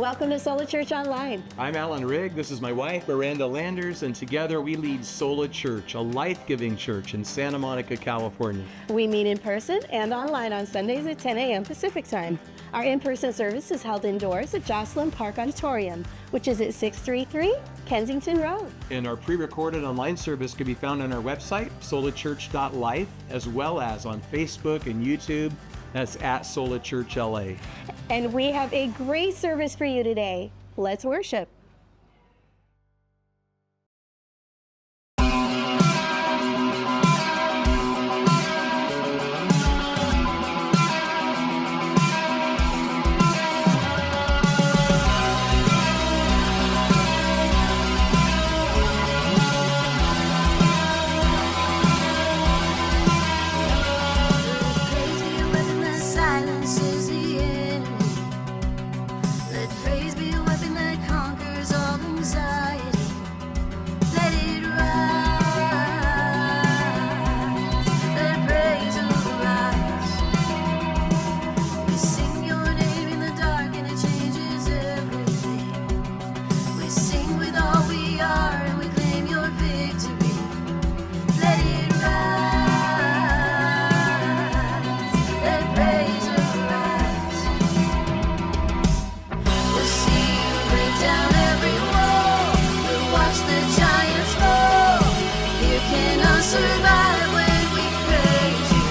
welcome to Sola Church Online. I'm Rigg. This is my wife, Miranda Landers, and together we lead Sola Church, a life-giving church in Santa Monica, California. We meet in person and online on Sundays at 10 a.m. Pacific Time. Our in-person service is held indoors at Joslyn Park Auditorium, which is at 633 Kensington Road. And our pre-recorded online service can be found on our website, solachurch.life, as well as on Facebook and YouTube. That's at Sola Church LA. And we have a great service for you today. Let's worship. Survive when we praise you.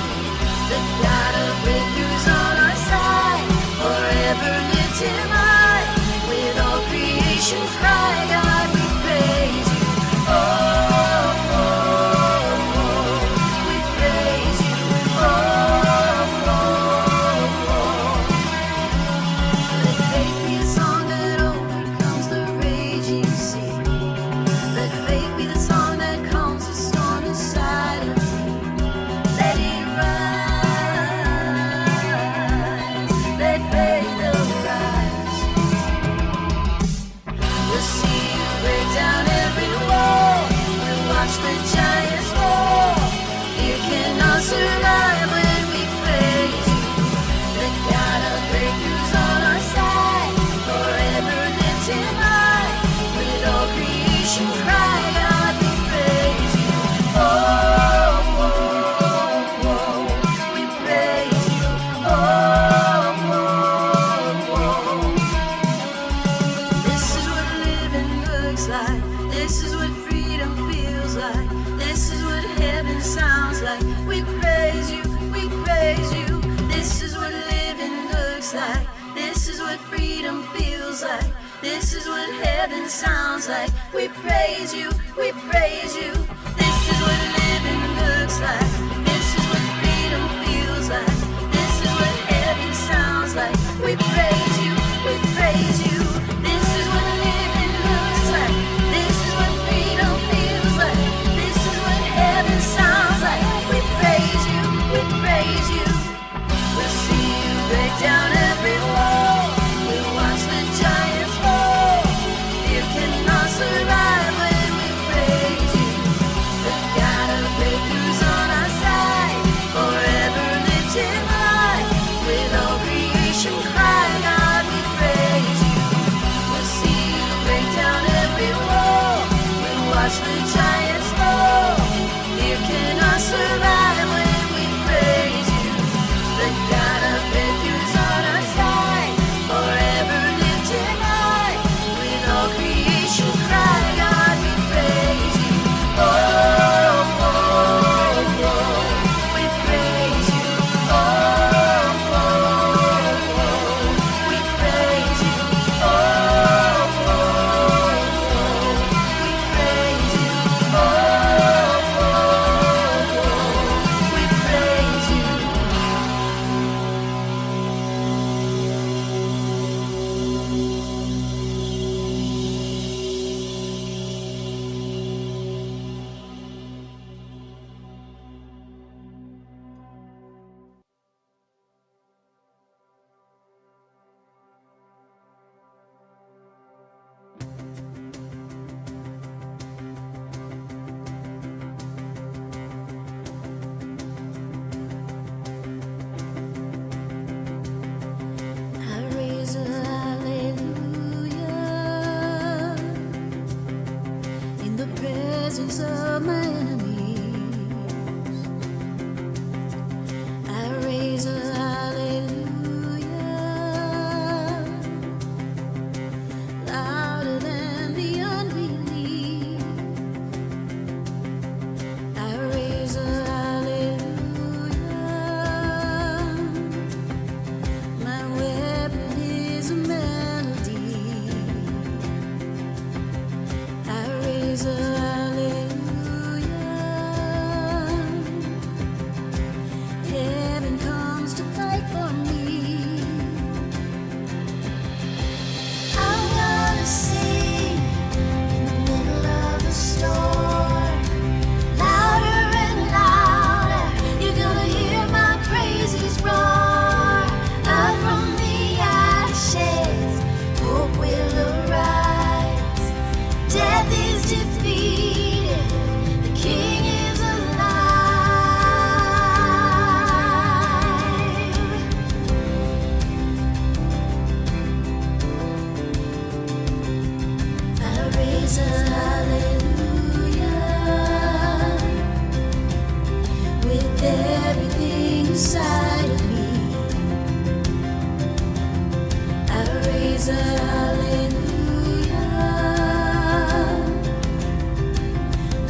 The God of breakthroughs on our side. inside of me. I raise a hallelujah.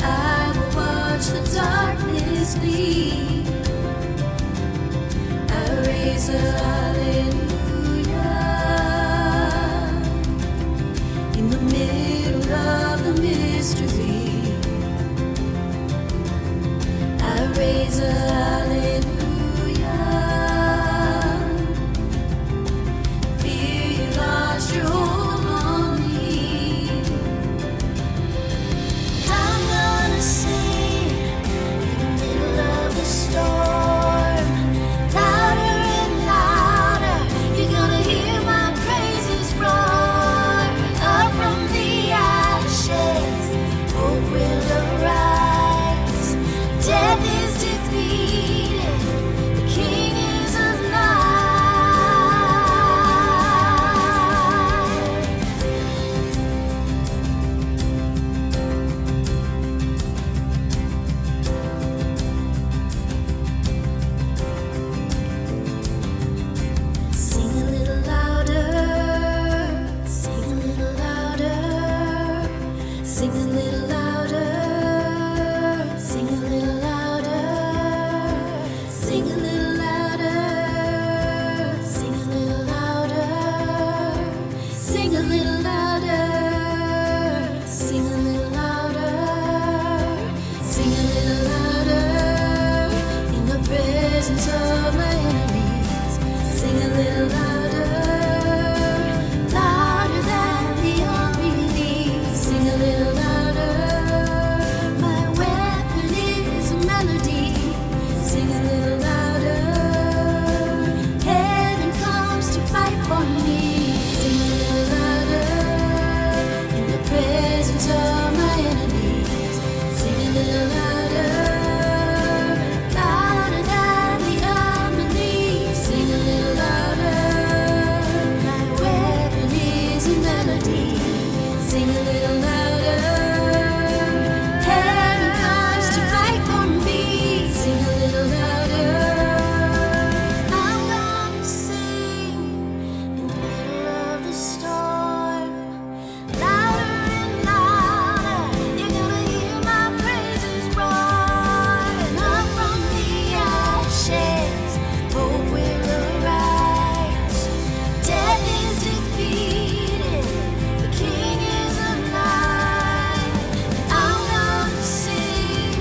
I will watch the darkness leave. I raise a hallelujah in the middle of the mystery. I raise a hallelujah. Fear you lost your hold on me. I'm gonna sing in the middle of the storm, louder and louder. You're gonna hear my praises roar. Up from the ashes, hope will arise. Death is defeated, the King is alive. Sing a little louder, sing a little louder, sing a little louder, sing a little louder, sing a little louder, sing a little louder, sing a little louder, sing a little louder, sing a little louder in the presence of my enemies. Sing a little louder, louder than the unbelief. Sing a little louder, my weapon is a melody. Sing a little louder, heaven comes to fight for me. Sing a little louder, in the presence of my enemies. Sing a little louder, louder than the unbelief. Sing a little louder, my weapon is a melody. Sing a little louder, heaven comes to fight for me. Sing a little louder, I'm gonna sing in the middle of the storm, louder and louder. You're gonna hear my praises roar. And up from the ashes, hope will arise. Death is defeated, the King is alive. I'm gonna sing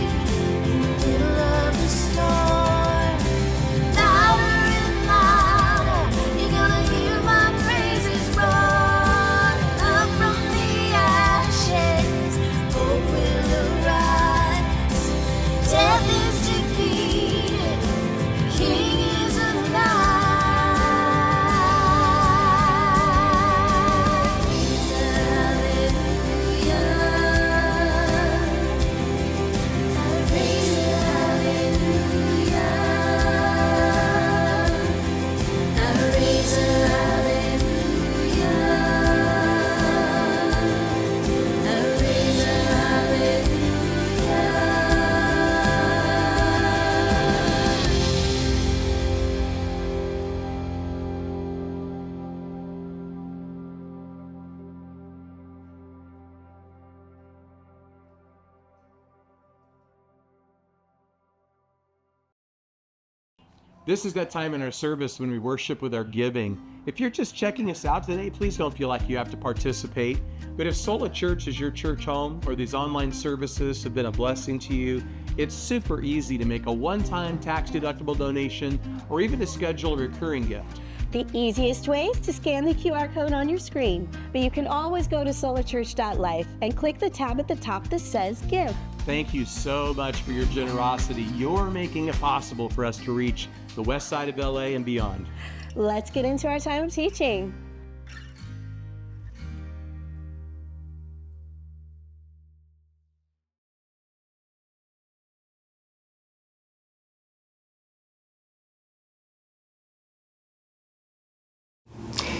in the middle of the storm, louder and louder. You're gonna hear my praises roar. Up from the ashes, hope will arise. Death is defeated, the King is alive. Raise a hallelujah. I raise a hallelujah. I raise a hallelujah. This is that time in our service when we worship with our giving. If you're just checking us out today, please don't feel like you have to participate. But if Sola Church is your church home or these online services have been a blessing to you, it's super easy to make a one-time tax-deductible donation or even to schedule a recurring gift. The easiest way is to scan the QR code on your screen, but you can always go to solachurch.life and click the tab at the top that says Give. Thank you so much for your generosity. You're making it possible for us to reach the west side of LA and beyond. Let's get into our time of teaching.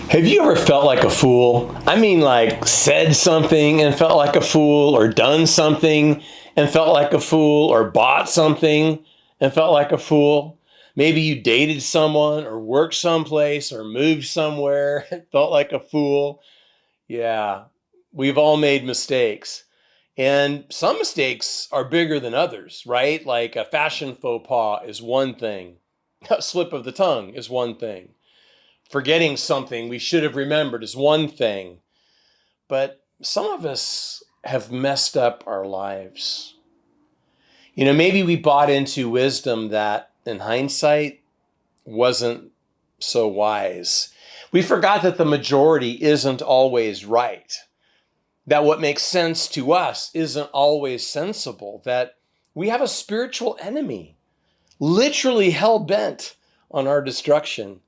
Have you ever felt like a fool? I mean, like said something and felt like a fool, or done something and felt like a fool, or bought something and felt like a fool? Maybe you dated someone or worked someplace or moved somewhere and felt like a fool. Yeah, we've all made mistakes. And some mistakes are bigger than others, right? Like a fashion faux pas is one thing. A slip of the tongue is one thing. Forgetting something we should have remembered is one thing. But some of us have messed up our lives. Maybe we bought into wisdom that in hindsight wasn't so wise. We forgot that the majority isn't always right. That what makes sense to us isn't always sensible, that we have a spiritual enemy, literally hell-bent on our destruction.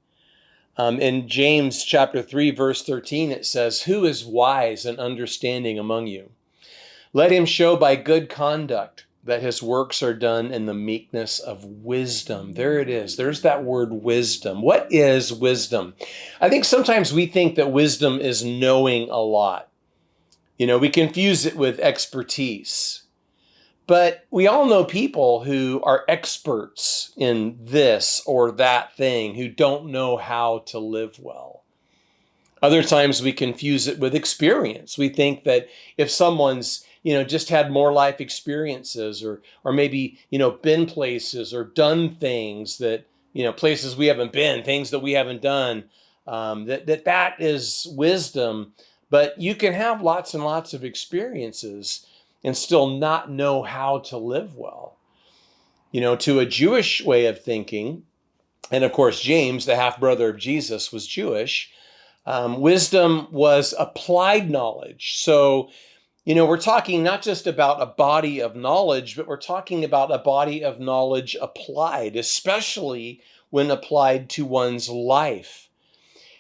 In James chapter 3, verse 13, it says, "Who is wise and understanding among you? Let him show by good conduct that his works are done in the meekness of wisdom." There it is. There's that word wisdom. What is wisdom? I think sometimes we think that wisdom is knowing a lot. We confuse it with expertise. But we all know people who are experts in this or that thing who don't know how to live well. Other times we confuse it with experience. We think that if someone's, just had more life experiences or maybe, been places or done things that, places we haven't been, things that we haven't done, that is wisdom. But you can have lots and lots of experiences and still not know how to live well. To a Jewish way of thinking, and of course, James, the half-brother of Jesus, was Jewish, wisdom was applied knowledge. So, we're talking not just about a body of knowledge, but we're talking about a body of knowledge applied, especially when applied to one's life.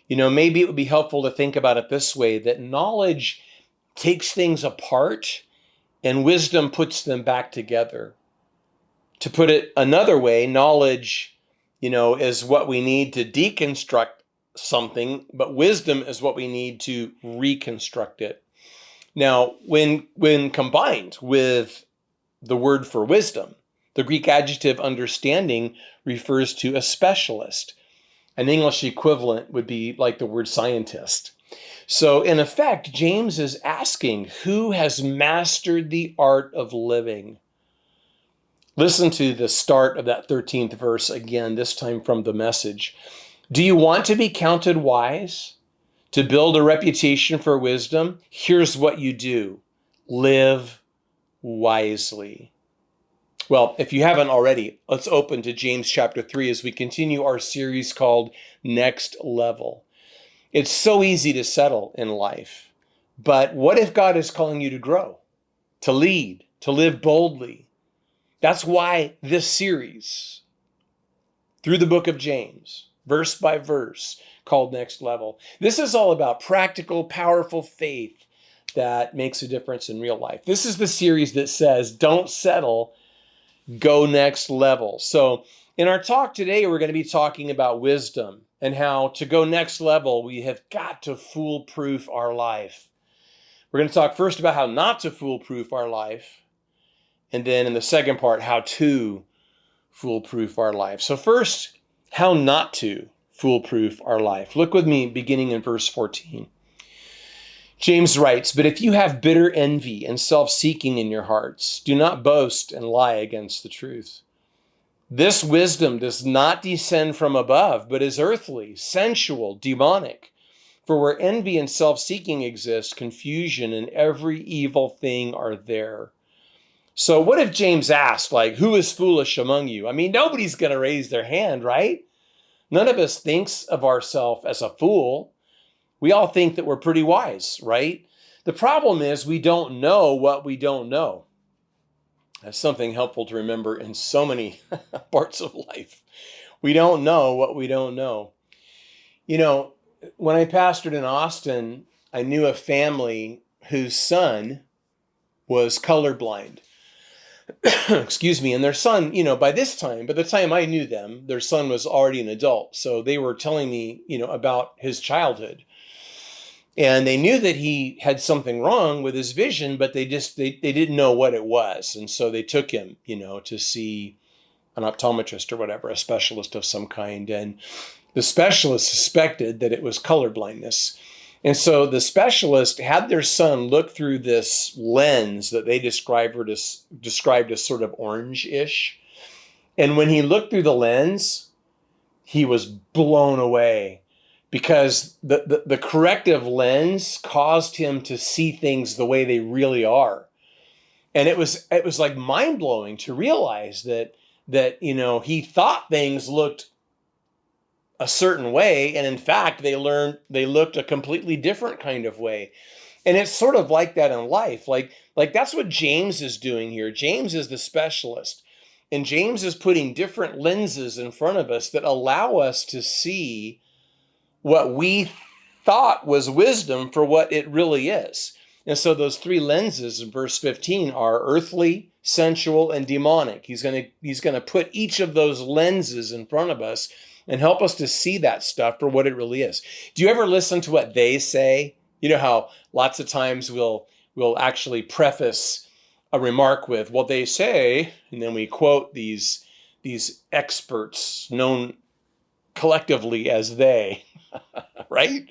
Maybe it would be helpful to think about it this way, that knowledge takes things apart and wisdom puts them back together. To put it another way, knowledge, is what we need to deconstruct something, but wisdom is what we need to reconstruct it. Now, when combined with the word for wisdom, the Greek adjective understanding refers to a specialist. An English equivalent would be like the word scientist. So in effect, James is asking, who has mastered the art of living? Listen to the start of that 13th verse again, this time from the Message. Do you want to be counted wise? To build a reputation for wisdom? Here's what you do. Live wisely. Well, if you haven't already, let's open to James chapter 3 as we continue our series called Next Level. It's so easy to settle in life, but what if God is calling you to grow, to lead, to live boldly? That's why this series, through the book of James, verse by verse, called Next Level. This is all about practical, powerful faith that makes a difference in real life. This is the series that says, don't settle, go next level. So in our talk today, we're going to be talking about wisdom and how to go next level, we have got to foolproof our life. We're going to talk first about how not to foolproof our life. And then in the second part, how to foolproof our life. So first, how not to foolproof our life. Look with me beginning in verse 14. James writes, "But if you have bitter envy and self-seeking in your hearts, do not boast and lie against the truth. This wisdom does not descend from above, but is earthly, sensual, demonic. For where envy and self-seeking exist, confusion and every evil thing are there." So what if James asked, who is foolish among you? I mean, nobody's going to raise their hand, right? None of us thinks of ourselves as a fool. We all think that we're pretty wise, right? The problem is we don't know what we don't know. That's something helpful to remember in so many parts of life. We don't know what we don't know. When I pastored in Austin, I knew a family whose son was colorblind. Excuse me. And their son, by the time I knew them, their son was already an adult. So they were telling me, about his childhood. And they knew that he had something wrong with his vision, but they didn't know what it was. And so they took him, to see an optometrist or whatever, a specialist of some kind. And the specialist suspected that it was color blindness. And so the specialist had their son look through this lens that they described as sort of orange-ish. And when he looked through the lens, he was blown away because the corrective lens caused him to see things the way they really are. And it was like mind-blowing to realize that he thought things looked a certain way, and in fact they looked a completely different kind of way. And it's sort of like that in life. Like that's what James is doing here. James is the specialist, and James is putting different lenses in front of us that allow us to see what we thought was wisdom for what it really is. And so those three lenses in verse 15 are earthly, sensual, and demonic. He's going to put each of those lenses in front of us and help us to see that stuff for what it really is. Do you ever listen to what they say? You know how lots of times we'll actually preface a remark with, well, they say, and then we quote these experts known collectively as they, right?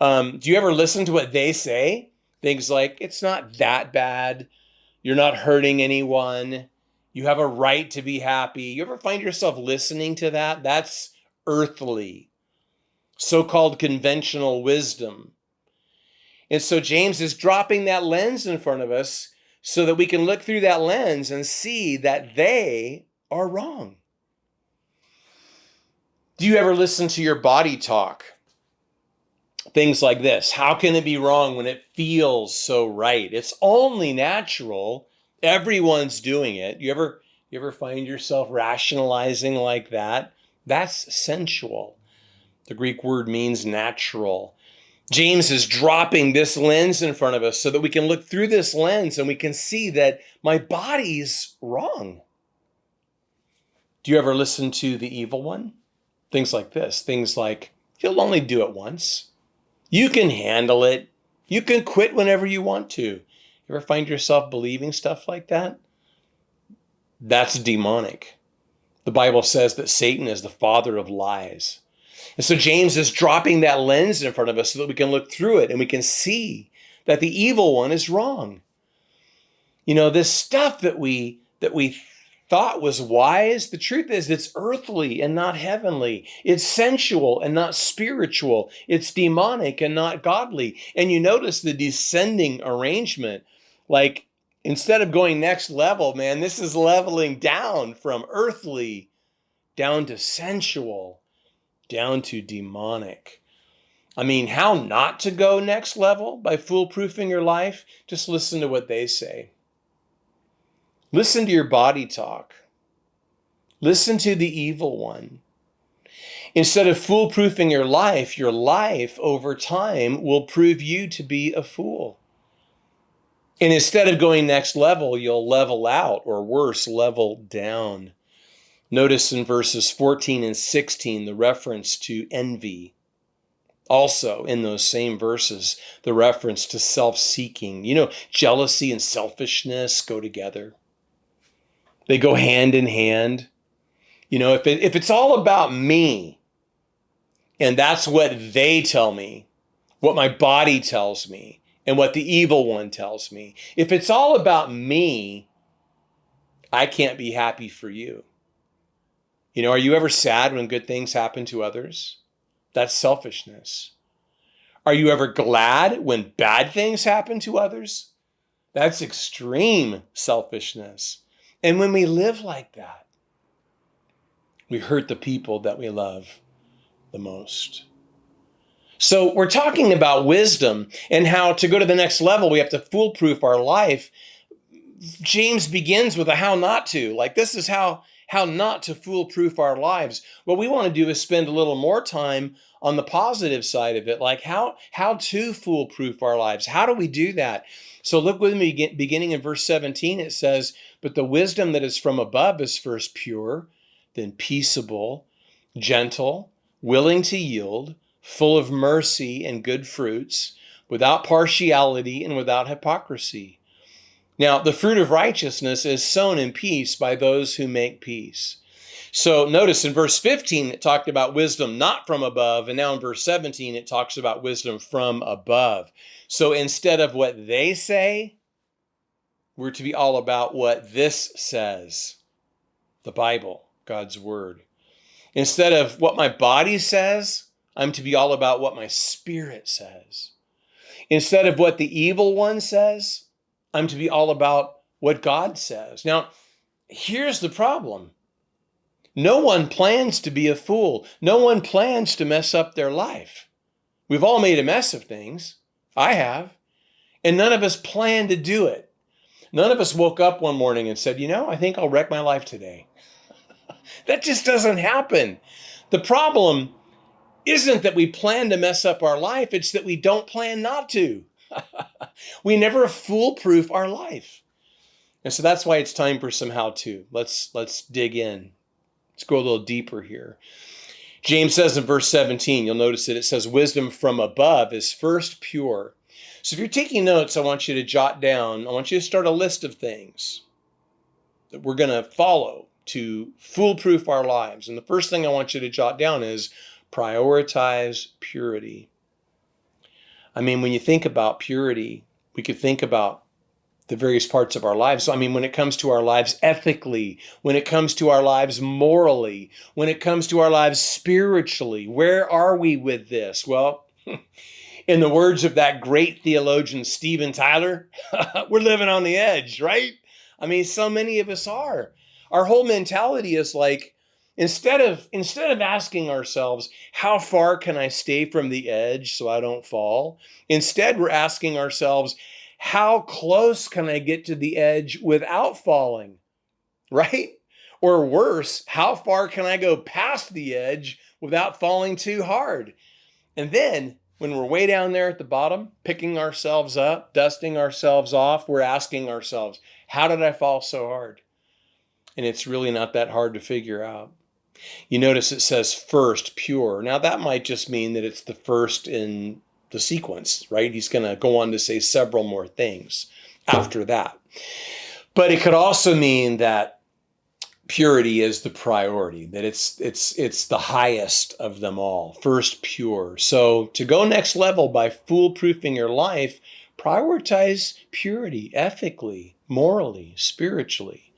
Do you ever listen to what they say? Things like, it's not that bad. You're not hurting anyone. You have a right to be happy. You ever find yourself listening to that? That's earthly, so-called conventional wisdom. And so James is dropping that lens in front of us so that we can look through that lens and see that they are wrong. Do you ever listen to your body talk? Things like this: how can it be wrong when it feels so right? It's only natural. Everyone's doing it. You ever find yourself rationalizing like that? That's sensual. The Greek word means natural. James is dropping this lens in front of us so that we can look through this lens and we can see that my body's wrong. Do you ever listen to the evil one? Things like this. Things like, you'll only do it once. You can handle it. You can quit whenever you want to. You ever find yourself believing stuff like that? That's demonic. The Bible says that Satan is the father of lies. And so James is dropping that lens in front of us so that we can look through it and we can see that the evil one is wrong. You know, this stuff that we thought was wise, the truth is it's earthly and not heavenly. It's sensual and not spiritual. It's demonic and not godly. And you notice the descending arrangement. Like, instead of going next level, man, this is leveling down from earthly down to sensual, down to demonic. I mean, how not to go next level by foolproofing your life? Just listen to what they say. Listen to your body talk. Listen to the evil one. Instead of foolproofing your life over time will prove you to be a fool. And instead of going next level, you'll level out, or worse, level down. Notice in verses 14 and 16 the reference to envy. Also, in those same verses, the reference to self-seeking. You know, jealousy and selfishness go together. They go hand in hand. You know, if it's all about me, and that's what they tell me, what my body tells me, and what the evil one tells me, if it's all about me, I can't be happy for you. You know, are you ever sad when good things happen to others? That's selfishness. Are you ever glad when bad things happen to others? That's extreme selfishness. And when we live like that, we hurt the people that we love the most. So we're talking about wisdom and how to go to the next level, we have to foolproof our life. James begins with a how not to. Like, this is how not to foolproof our lives. What we want to do is spend a little more time on the positive side of it, like how to foolproof our lives. How do we do that? So look with me, beginning in verse 17, it says, "But the wisdom that is from above is first pure, then peaceable, gentle, willing to yield, full of mercy and good fruits, without partiality and without hypocrisy. Now, the fruit of righteousness is sown in peace by those who make peace. So notice in verse 15, it talked about wisdom not from above. And now in verse 17, it talks about wisdom from above. So instead of what they say, we're to be all about what this says, the Bible, God's word. Instead of what my body says, I'm to be all about what my spirit says. Instead of what the evil one says, I'm to be all about what God says. Now, here's the problem. No one plans to be a fool. No one plans to mess up their life. We've all made a mess of things. I have. And none of us planned to do it. None of us woke up one morning and said, I think I'll wreck my life today. That just doesn't happen. The problem isn't that we plan to mess up our life. It's that we don't plan not to. We never foolproof our life. And so that's why it's time for some how-to. Let's dig in. Let's go a little deeper here. James says in verse 17, you'll notice that it says wisdom from above is first pure. So if you're taking notes, I want you to jot down, I want you to start a list of things that we're going to follow to foolproof our lives. And the first thing I want you to jot down is prioritize purity. I mean, when you think about purity, we could think about the various parts of our lives. So, I mean, when it comes to our lives ethically, when it comes to our lives morally, when it comes to our lives spiritually, where are we with this? Well, in the words of that great theologian, Steven Tyler, we're living on the edge, right? I mean, so many of us are. Our whole mentality is like, instead of asking ourselves, how far can I stay from the edge so I don't fall? Instead, we're asking ourselves, how close can I get to the edge without falling, right? Or worse, how far can I go past the edge without falling too hard? And then when we're way down there at the bottom, picking ourselves up, dusting ourselves off, we're asking ourselves, how did I fall so hard? And it's really not that hard to figure out. You notice it says first pure. Now that might just mean that it's the first in the sequence, right? He's going to go on to say several more things after that. But it could also mean that purity is the priority, that it's the highest of them all, first pure. So to go next level by foolproofing your life, prioritize purity ethically, morally, spiritually.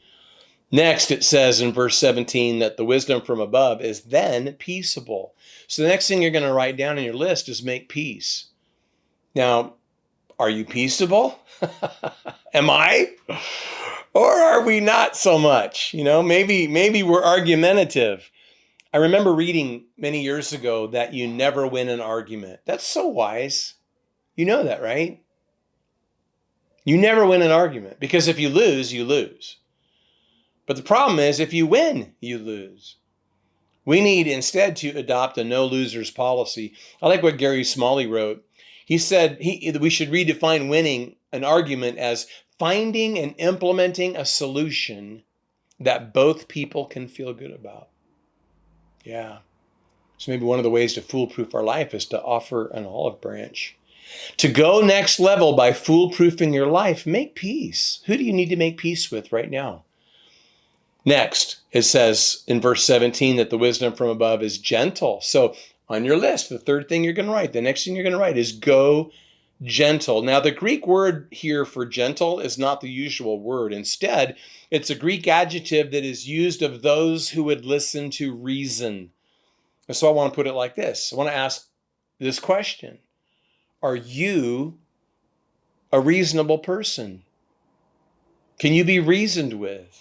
Next, it says in verse 17 that the wisdom from above is then peaceable. So the next thing you're going to write down in your list is make peace. Now, are you peaceable? Am I? Or are we not so much? Maybe we're argumentative. I remember reading many years ago that you never win an argument. That's so wise. You know that, right? You never win an argument because if you lose, you lose. But the problem is if you win, you lose. We need instead to adopt a no losers policy. I like what Gary Smalley wrote. He said we should redefine winning an argument as finding and implementing a solution that both people can feel good about. Yeah. So maybe one of the ways to foolproof our life is to offer an olive branch. To go next level by foolproofing your life, make peace. Who do you need to make peace with right now? Next, it says in verse 17 that the wisdom from above is gentle. So on your list, the third thing you're going to write, the next thing you're going to write is go gentle. Now, the Greek word here for gentle is not the usual word. Instead, it's a Greek adjective that is used of those who would listen to reason. And so I want to put it like this. I want to ask this question. Are you a reasonable person? Can you be reasoned with?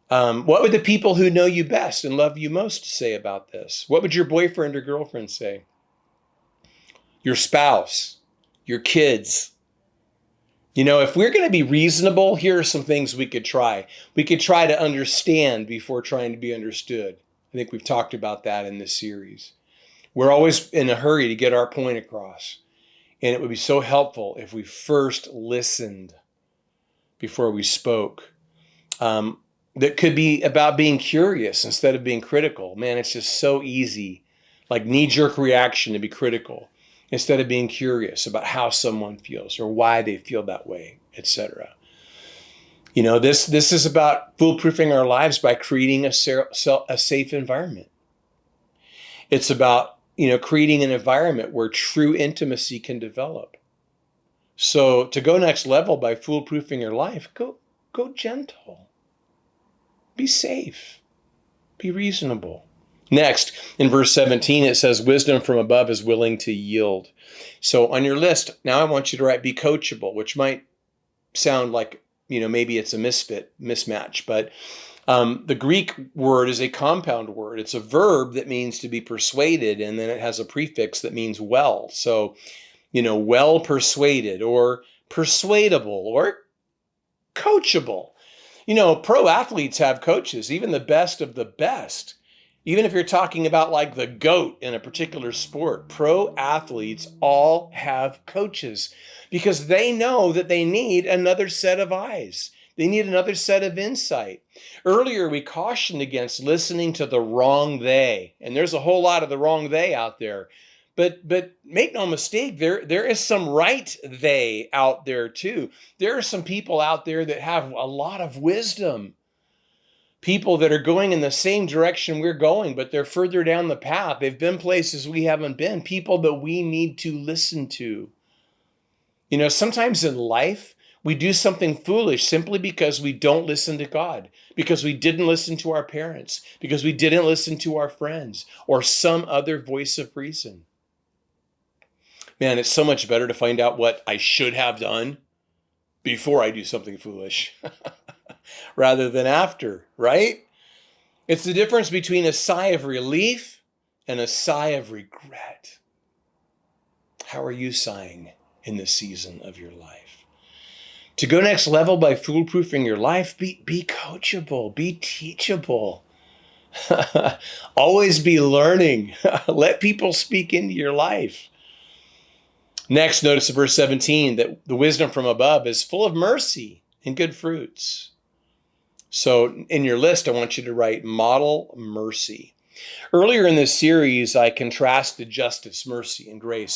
What would the people who know you best and love you most say about this? What would your boyfriend or girlfriend say? Your spouse, your kids. If we're going to be reasonable, here are some things we could try. We could try to understand before trying to be understood. I think we've talked about that in this series. We're always in a hurry to get our point across. And it would be so helpful if we first listened before we spoke. That could be about being curious instead of being critical. Man, it's just so easy, like knee-jerk reaction to be critical instead of being curious about how someone feels or why they feel that way, etc. This is about foolproofing our lives by creating a safe environment. It's about, creating an environment where true intimacy can develop. So to go next level by foolproofing your life, go gentle. Be safe. Be reasonable. Next, in verse 17, it says, wisdom from above is willing to yield. So on your list, now I want you to write be coachable, which might sound like, maybe it's a mismatch, but the Greek word is a compound word. It's a verb that means to be persuaded, and then it has a prefix that means well. So, well persuaded or persuadable or coachable. Pro athletes have coaches, even the best of the best. Even if you're talking about like the GOAT in a particular sport, pro athletes all have coaches because they know that they need another set of eyes. They need another set of insight. Earlier, we cautioned against listening to the wrong they, and there's a whole lot of the wrong they out there. But make no mistake, there is some right they out there too. There are some people out there that have a lot of wisdom. People that are going in the same direction we're going, but they're further down the path. They've been places we haven't been. People that we need to listen to. Sometimes in life, we do something foolish simply because we don't listen to God, because we didn't listen to our parents, because we didn't listen to our friends, or some other voice of reason. Man, it's so much better to find out what I should have done before I do something foolish rather than after, right? It's the difference between a sigh of relief and a sigh of regret. How are you sighing in this season of your life? To go next level by foolproofing your life, be coachable, be teachable. Always be learning. Let people speak into your life. Next, notice in verse 17 that the wisdom from above is full of mercy and good fruits. So in your list, I want you to write model mercy. Earlier in this series, I contrasted justice, mercy, and grace.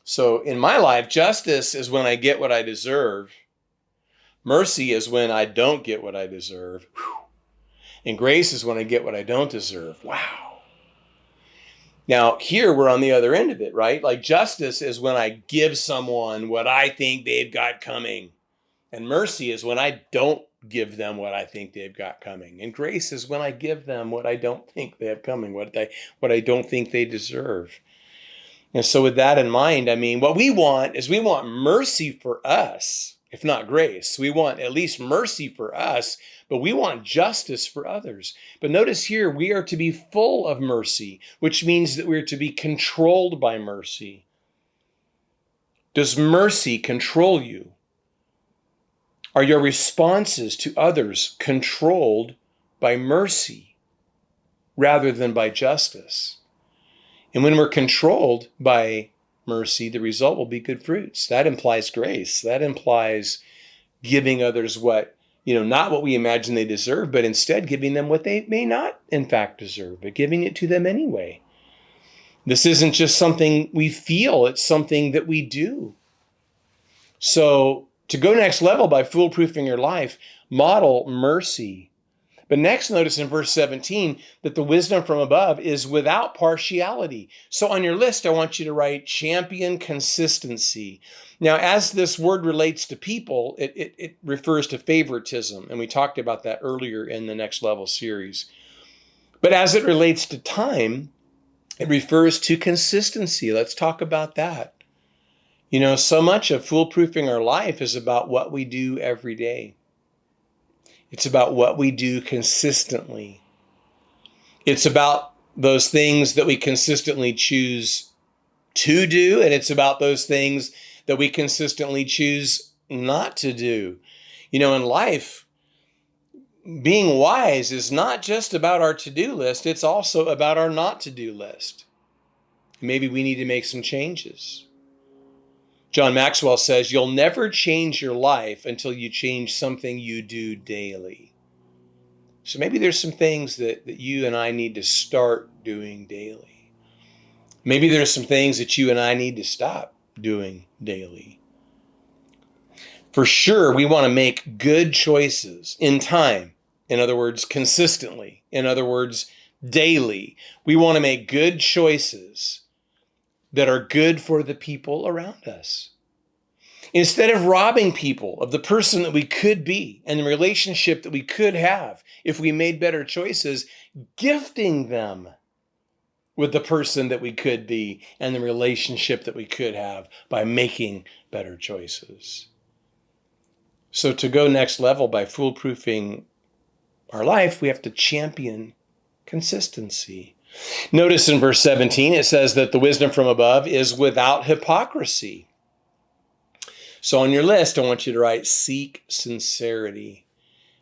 So in my life, justice is when I get what I deserve. Mercy is when I don't get what I deserve. And grace is when I get what I don't deserve. Wow. Now, here we're on the other end of it, right? Like justice is when I give someone what I think they've got coming. And mercy is when I don't give them what I think they've got coming. And grace is when I give them what I don't think they have coming, what I don't think they deserve. And so with that in mind, what we want is we want mercy for us, if not grace. We want at least mercy for us, but we want justice for others. But notice here, we are to be full of mercy, which means that we're to be controlled by mercy. Does mercy control you? Are your responses to others controlled by mercy rather than by justice? And when we're controlled by mercy, the result will be good fruits. That implies grace. That implies giving others not what we imagine they deserve, but instead giving them what they may not, in fact, deserve, but giving it to them anyway. This isn't just something we feel, it's something that we do. So to go next level by foolproofing your life, model mercy. But next, notice in verse 17 that the wisdom from above is without partiality. So on your list, I want you to write champion consistency. Now, as this word relates to people, it refers to favoritism. And we talked about that earlier in the Next Level series. But as it relates to time, it refers to consistency. Let's talk about that. So much of foolproofing our life is about what we do every day. It's about what we do consistently. It's about those things that we consistently choose to do, and it's about those things that we consistently choose not to do. In life, being wise is not just about our to-do list, it's also about our not to-do list. Maybe we need to make some changes. John Maxwell says, you'll never change your life until you change something you do daily. So maybe there's some things that you and I need to start doing daily. Maybe there's some things that you and I need to stop doing daily. For sure, we want to make good choices in time. In other words, consistently. In other words, daily. We want to make good choices that are good for the people around us. Instead of robbing people of the person that we could be and the relationship that we could have if we made better choices, gifting them with the person that we could be and the relationship that we could have by making better choices. So to go next level by foolproofing our life, we have to champion consistency. Notice in verse 17, it says that the wisdom from above is without hypocrisy. So on your list, I want you to write, seek sincerity.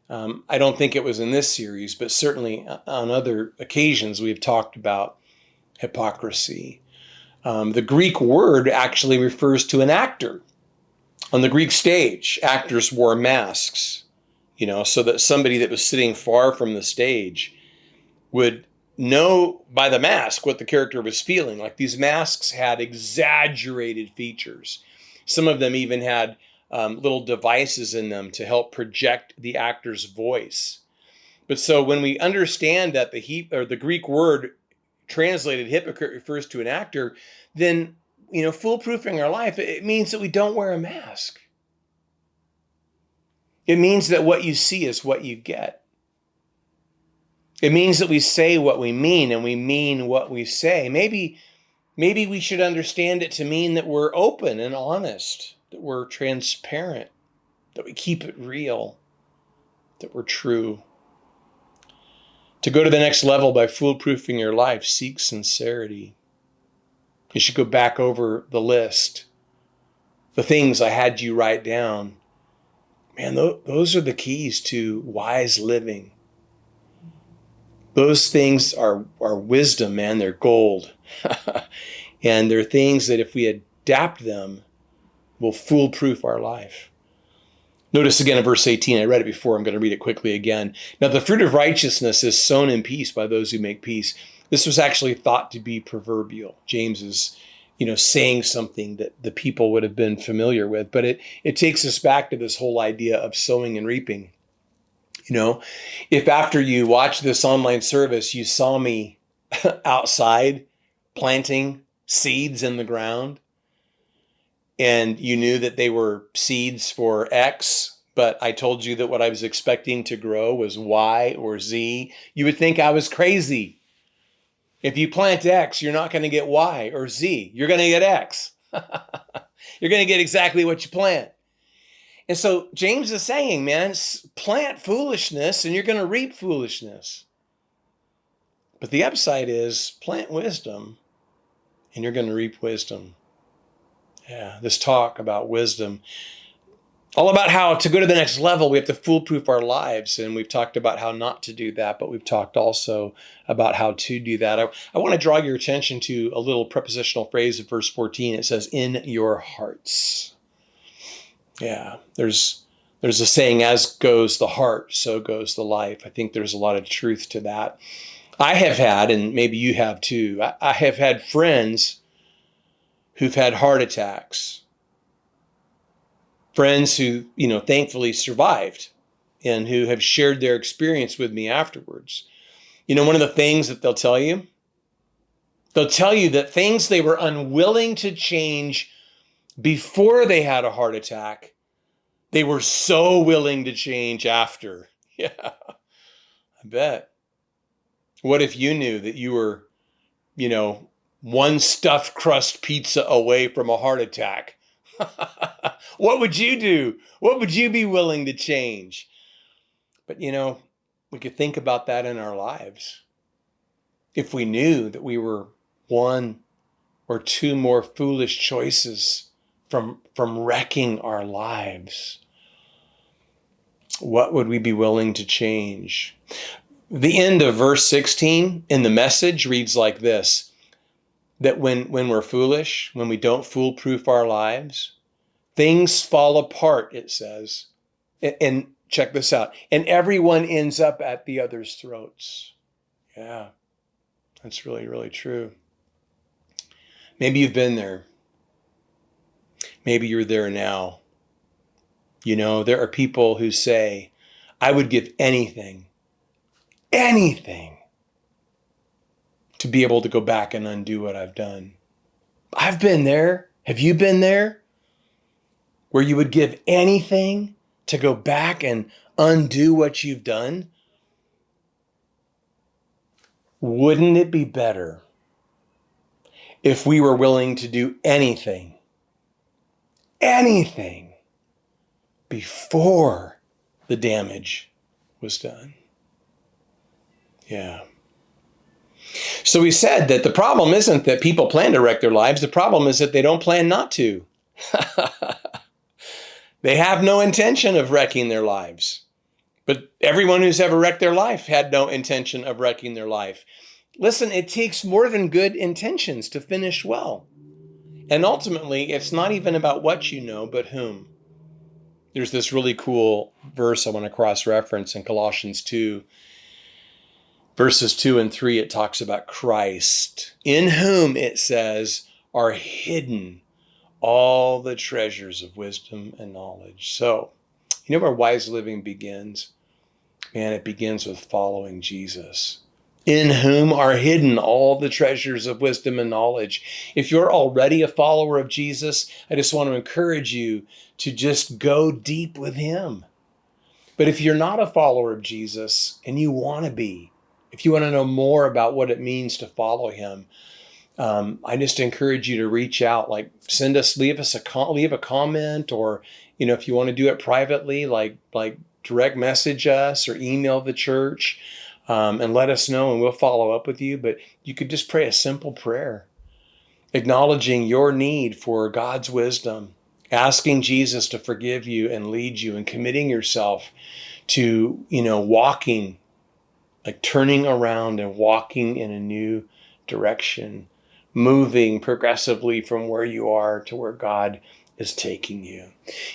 I don't think it was in this series, but certainly on other occasions, we've talked about hypocrisy. The Greek word actually refers to an actor. On the Greek stage, actors wore masks, so that somebody that was sitting far from the stage would know by the mask what the character was feeling. Like these masks had exaggerated features. Some of them even had little devices in them to help project the actor's voice. But so when we understand that the Greek word translated hypocrite refers to an actor, then, foolproofing our life, it means that we don't wear a mask. It means that what you see is what you get. It means that we say what we mean and we mean what we say. Maybe we should understand it to mean that we're open and honest, that we're transparent, that we keep it real, that we're true. To go to the next level by foolproofing your life, seek sincerity. You should go back over the list, the things I had you write down. Man, those are the keys to wise living. Those things are wisdom, man. They're gold. And they're things that if we adapt them, will foolproof our life. Notice again in verse 18, I read it before, I'm going to read it quickly again. Now the fruit of righteousness is sown in peace by those who make peace. This was actually thought to be proverbial. James is, saying something that the people would have been familiar with, but it takes us back to this whole idea of sowing and reaping. If after you watch this online service, you saw me outside planting seeds in the ground, and you knew that they were seeds for X, but I told you that what I was expecting to grow was Y or Z, you would think I was crazy. If you plant X, you're not going to get Y or Z. You're going to get X. You're going to get exactly what you plant. And so James is saying, man, plant foolishness and you're going to reap foolishness. But the upside is plant wisdom and you're going to reap wisdom. Yeah, this talk about wisdom, all about how to go to the next level, we have to foolproof our lives. And we've talked about how not to do that, but we've talked also about how to do that. I want to draw your attention to a little prepositional phrase in verse 14. It says, in your hearts. Yeah, there's a saying, as goes the heart, so goes the life. I think there's a lot of truth to that. I have had, and maybe you have too, I have had friends who've had heart attacks. Friends who, thankfully survived and who have shared their experience with me afterwards. One of the things that they'll tell you that things they were unwilling to change before they had a heart attack, they were so willing to change after. Yeah, I bet. What if you knew that you were, one stuffed crust pizza away from a heart attack? What would you do? What would you be willing to change? But, we could think about that in our lives. If we knew that we were one or two more foolish choices from wrecking our lives, what would we be willing to change? The end of verse 16 in the Message reads like this, that when we're foolish, when we don't foolproof our lives, things fall apart, it says. And check this out. And everyone ends up at the other's throats. Yeah, that's really, really true. Maybe you've been there. Maybe you're there now. You know, there are people who say, I would give anything to be able to go back and undo what I've done. I've been there. Have you been there? Where you would give anything to go back and undo what you've done? Wouldn't it be better if we were willing to do anything before the damage was done? Yeah. So we said that the problem isn't that people plan to wreck their lives. The problem is that they don't plan not to. They have no intention of wrecking their lives. But everyone who's ever wrecked their life had no intention of wrecking their life. Listen, it takes more than good intentions to finish well. And ultimately, it's not even about what you know, but whom. There's this really cool verse I want to cross-reference in Colossians 2. Verses 2 and 3, it talks about Christ, in whom, it says, are hidden all the treasures of wisdom and knowledge. So, you know where wise living begins? Man, it begins with following Jesus, in whom are hidden all the treasures of wisdom and knowledge. If you're already a follower of Jesus, I just want to encourage you to just go deep with him. But if you're not a follower of Jesus and you want to be, if you want to know more about what it means to follow him, I just encourage you to reach out, like leave a comment, or, you know, if you want to do it privately, like direct message us or email the church, and let us know and we'll follow up with you. But you could just pray a simple prayer, acknowledging your need for God's wisdom, asking Jesus to forgive you and lead you, and committing yourself to, you know, walking, like turning around and walking in a new direction, moving progressively from where you are to where God is taking you.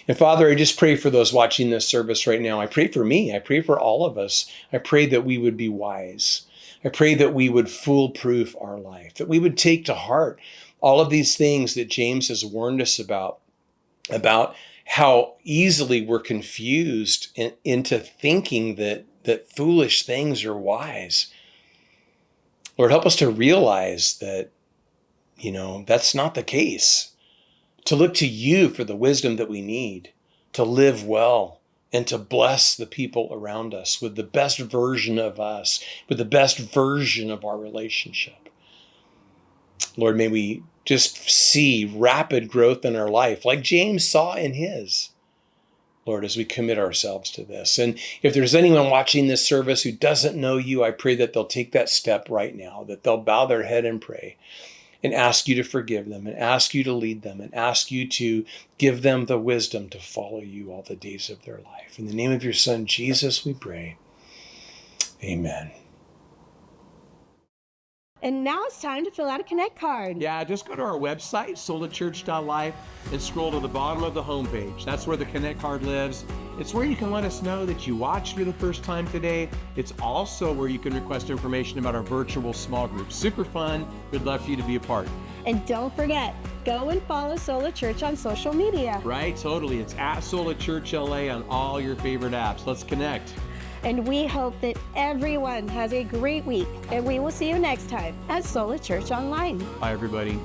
And Father, I just pray for those watching this service right now. I pray for me. I pray for all of us. I pray that we would be wise. I pray that we would foolproof our life, that we would take to heart all of these things that James has warned us about how easily we're confused into thinking that foolish things are wise. Lord, help us to realize that, you know, that's not the case. To look to you for the wisdom that we need to live well and to bless the people around us with the best version of us, with the best version of our relationship. Lord, may we just see rapid growth in our life like James saw in his. Lord, as we commit ourselves to this. And if there's anyone watching this service who doesn't know you, I pray that they'll take that step right now, that they'll bow their head and pray and ask you to forgive them, and ask you to lead them, and ask you to give them the wisdom to follow you all the days of their life. In the name of your Son, Jesus, we pray. Amen. And now it's time to fill out a Connect card. Yeah, just go to our website, solachurch.life, and scroll to the bottom of the homepage. That's where the Connect card lives. It's where you can let us know that you watched for the first time today. It's also where you can request information about our virtual small group. Super fun. We'd love for you to be a part. And don't forget, go and follow Sola Church on social media. Right, totally. It's at Sola Church LA on all your favorite apps. Let's connect. And we hope that everyone has a great week. And we will see you next time at Sola Church Online. Bye, everybody.